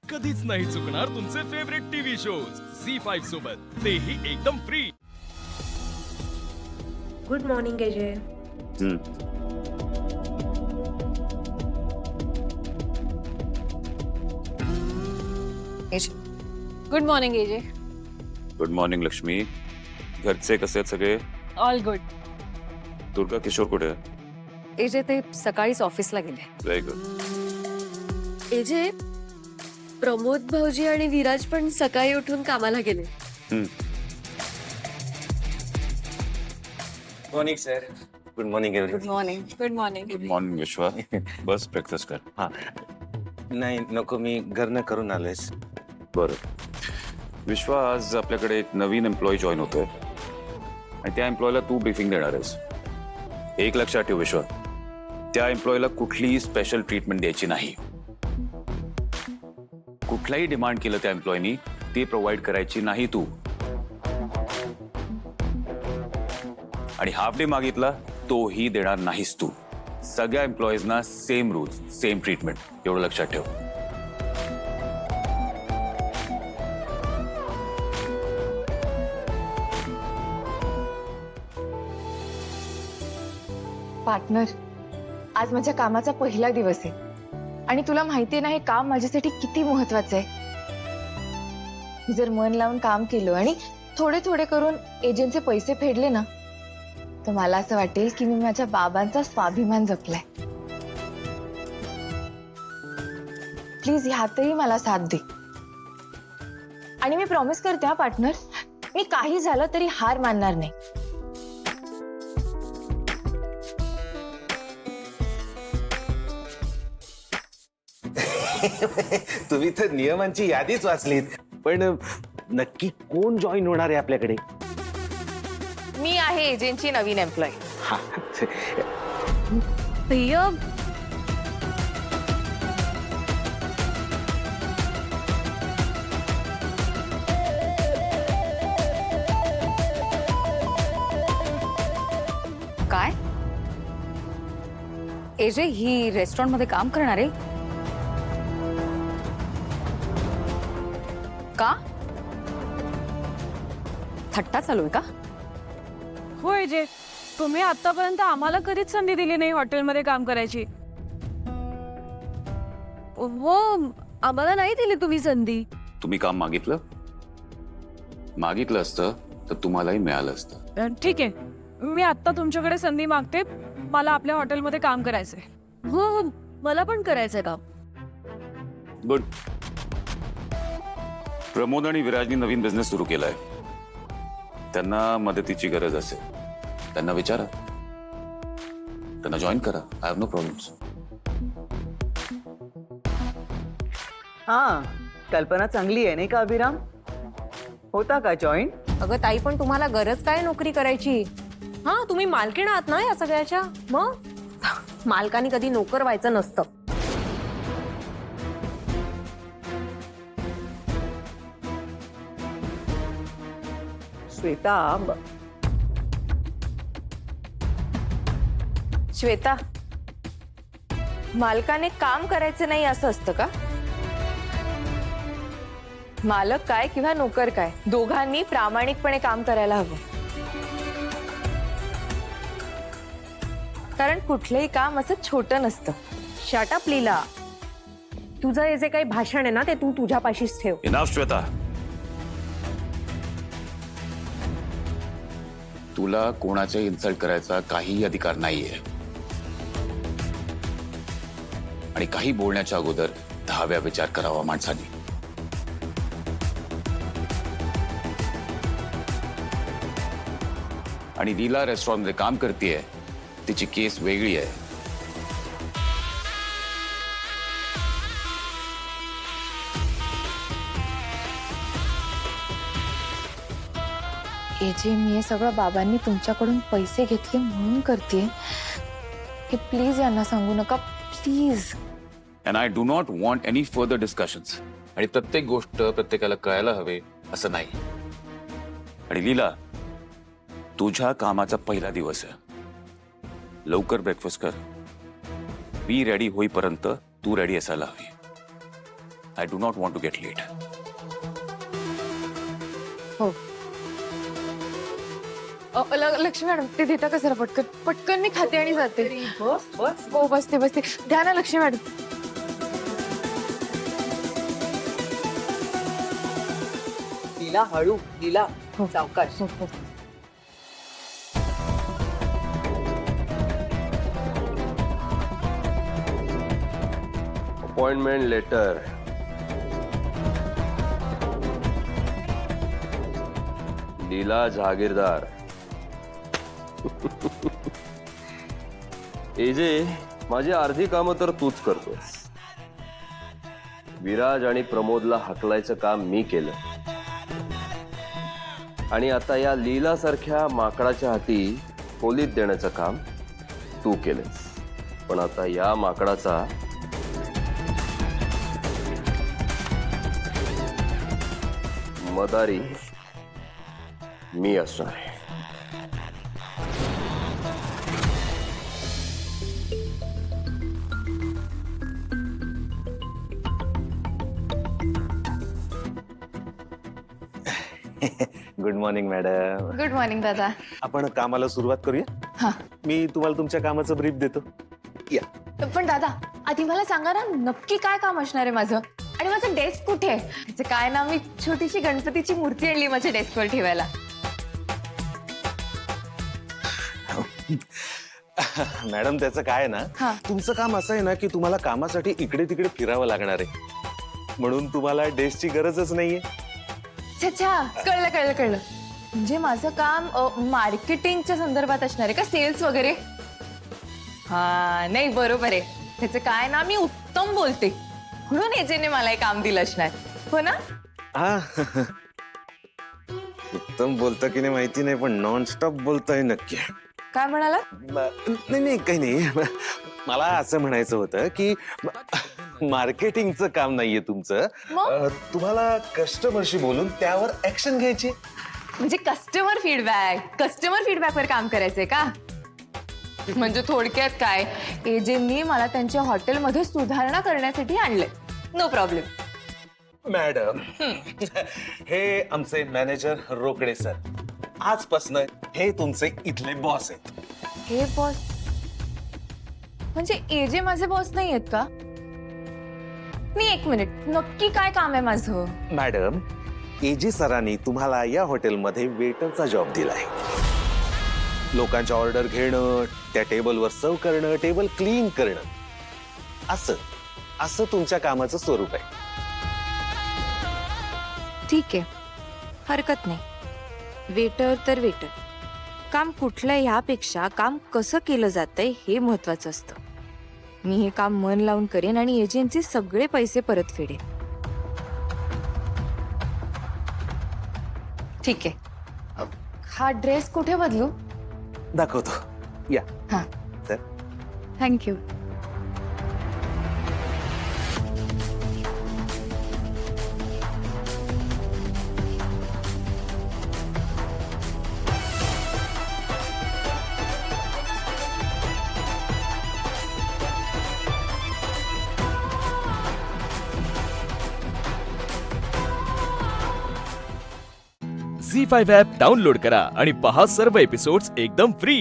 कधीच नाही चुकणार तुमचे फेवरेट टीव्ही शोज झी5 सोबत, तेही एकदम free. Good morning Ajay. Good morning AJ. Good morning Lakshmi. घरचे कसे आहेत सगळे? All good. दुर्गा किशोर कुठे आहे? एजे ते सकाळीच ऑफिसला गेले। Very good. अजय, प्रमोद भाऊजी आणि विराज पण सकाळी उठून कामाला गेले। Morning sir. Good morning good morning. Good morning. Good morning विश्वा। बस ब्रेकफास्ट कर। हाँ नाही नको, मी घरनं करून आलोयस। बरं विश्वा, आज आपल्याकडे एक नवीन एम्प्लॉई जॉईन होतोय आणि त्या एम्प्लॉयला तू ब्रीफिंग देणार आहेस। एक लक्षात ठेव विश्वा, त्या एम्प्लॉयला कुठलीही स्पेशल ट्रीटमेंट द्यायची नाही। कुठलाही डिमांड केलं त्या एम्प्लॉयनी ते प्रोव्हाइड करायची नाही तू। आणि हाफ डे मागितला तोही देणार नाहीस तू। सगळ्या एम्प्लॉईजना सेम रूल्स, सेम ट्रीटमेंट, एवढं लक्षात ठेव। पार्टनर, आज माझ्या कामाचा पहिला दिवस आहे आणि तुला माहितीये ना, हे काम माझ्यासाठी किती महत्वाचं आहे। मी जर मन लावून काम केलं आणि थोडे थोडे करून एजंटचे पैसे फेडले ना, तर मला असं वाटेल की मी माझ्या बाबांचा स्वाभिमान जपलाय। प्लीज ह्यातही मला साथ दे आणि मी प्रॉमिस करते हा पार्टनर, मी काही झालं तरी हार मानणार नाही। तुम्ही तर नियमांची यादीच वाचलीत, पण नक्की कोण जॉईन होणार आहे आपल्याकडे? मी आहे एजंटची नवीन एम्प्लॉई। भैया, काय एजे ही रेस्टॉरंट मध्ये काम करणार आहे का? थट्टा चालू आहे का? होय जे, तुम्ही आतापर्यंत आम्हाला कधीच संधी दिली नाही हॉटेलमध्ये काम करायची। हो, आम्हाला नाही दिली तुम्ही संधी। तुम्ही काम मागितलं असतं तर तुम्हालाही मिळालं असतं। ठीक आहे, मी आता तुमच्याकडे संधी मागते, मला आपल्या हॉटेलमध्ये काम करायचंय। हो, मला पण करायचंय काम। गुड। प्रमोद आणि विराजनी नवीन बिझनेस सुरू केलाय, त्यांना मदतीची गरज असेल त्यांना विचारा, त्यांना जॉईन करा। I have no problems. हाँ, कल्पना चांगली आहे नाही का अभिराम? होता का जॉईन? अगं ताई, पण तुम्हाला गरज काय नोकरी करायची? हा, तुम्ही मालकीण आहात ना या सगळ्याच्या, मग मालकानी कधी नोकर व्हायचं नसतं। श्वेता, मालकाने काम करायचं नाही असं असतं का? मालक काय किंवा नोकर काय, दोघांनी प्रामाणिकपणे काम करायला हवं। कारण कुठलंही काम असं छोटं नसतं। शट अप लीला, तुझं हे जे काही भाषण आहे ना, ते तू तुझ्यापाशीच ठेव। इनफ श्वेता, तुला कोणाचे इन्सल्ट करायचा काही अधिकार नाहीये आणि काही बोलण्याच्या अगोदर 10 वेळा विचार करावा माणसाने। आणि लीला रेस्टॉरंटमध्ये काम करतेय, तिची केस वेगळी आहे। एजे, मी हे सगळं बाबांनी तुमच्याकडून पैसे घेतले म्हणून करते। हे प्लीज यांना सांगू नका, please. And I do not want any further discussions. आणि प्रत्येक गोष्ट प्रत्येकाला कळायला हवे असं नाही। आणि लीला, तुझ्या कामाचा पहिला दिवस आहे, लवकर ब्रेकफास्ट कर। मी रेडी होईपर्यंत तू रेडी असायला हवी। I do not want to get late. हो. लक्ष्मी मॅडम ते देता का जरा पटकन पटकन मी खाते आणि जाते. बस बस हो बसते बसते. द्या ना लक्ष्मी मॅडम. लीला हळू लीला सावकाश. Appointment letter. लीला जहागीरदार. एजे माझी अर्धी कामं तर तूच करतोस. विराज आणि प्रमोदला हकलायचं काम मी केलं आणि आता या लीला सारख्या माकडाच्या हाती खोलीत देण्याचं काम तू केलंस. पण आता या माकडाचा मदारी मी असणार आहे. Good morning madam. Good morning दादा. आपण कामाला सुरुवात करूया. हा. मी तुम्हाला तुमच्या कामाचं ब्रीफ देतो. या. पण दादा आधी मला सांगा ना नक्की काय काम असणार आहे माझं आणि माझं डेस्क कुठे आहे. त्याचं काय ना मी छोटीशी गणपतीची मूर्ती आणली माझ्या डेस्कवर ठेवायला. मॅडम त्याचं काय आहे ना, हा. तुमचं काम असं आहे ना की तुम्हाला कामासाठी इकडे तिकडे फिरावं लागणार आहे, म्हणून तुम्हाला डेस्कची गरजच नाहीये. अच्छा कळलं कळलं कळलं. म्हणजे माझं काम मार्केटिंगच्या संदर्भात असणार आहे का, सेल्स वगैरे. हा नाही बरोबर आहे. त्याचं काय ना मी उत्तम बोलते म्हणून एजेने मला हे काम दिलं असणार. हो ना. हा. उत्तम बोलतं की नाही माहिती नाही, पण नॉनस्टॉप बोलतोय नक्की. काय म्हणाला. नाही नाही काही नाही. मला असं म्हणायचं होतं की मार्केटिंगचं काम नाहीये तुमचं. मग? तुम्हाला कस्टमरशी बोलून त्यावर ऍक्शन घ्यायची. म्हणजे कस्टमर फीडबॅकवर काम करायचंय का. म्हणजे थोडक्यात काय एजेंनी मला त्यांच्या हॉटेलमध्ये सुधारणा करण्यासाठी आणलंय. No problem. मॅडम हे आमचे मॅनेजर रोकडे सर. आजपासून हे तुमचे इथले बॉस आहेत. हे बॉस म्हणजे एजे माझे बॉस नाही आहेत का. नाही एक मिनिट नक्की काय काम आहे माझं. मॅडम एजी सरांनी तुम्हाला या हॉटेलमध्ये वेटरचा जॉब दिलाय. लोकांच्या ऑर्डर घेणं, त्या टेबलवर सर्व करणं, टेबल क्लीन करणं, असं असं तुमच्या कामाचं स्वरूप आहे. ठीक आहे हरकत नाही. वेटर तर वेटर. काम कुठलं ह्यापेक्षा काम कसं केलं जातंय हे महत्वाचं असतं. मी हे काम मन लावून करेन आणि एजंटचे सगळे पैसे परत फेडेन. ठीक आहे. हा ड्रेस कुठे बदलू. दाखवतो या. हा तर थँक्यू. झी5 ॲप डाउनलोड करा आणि पहा सर्व एपिसोड्स एकदम फ्री.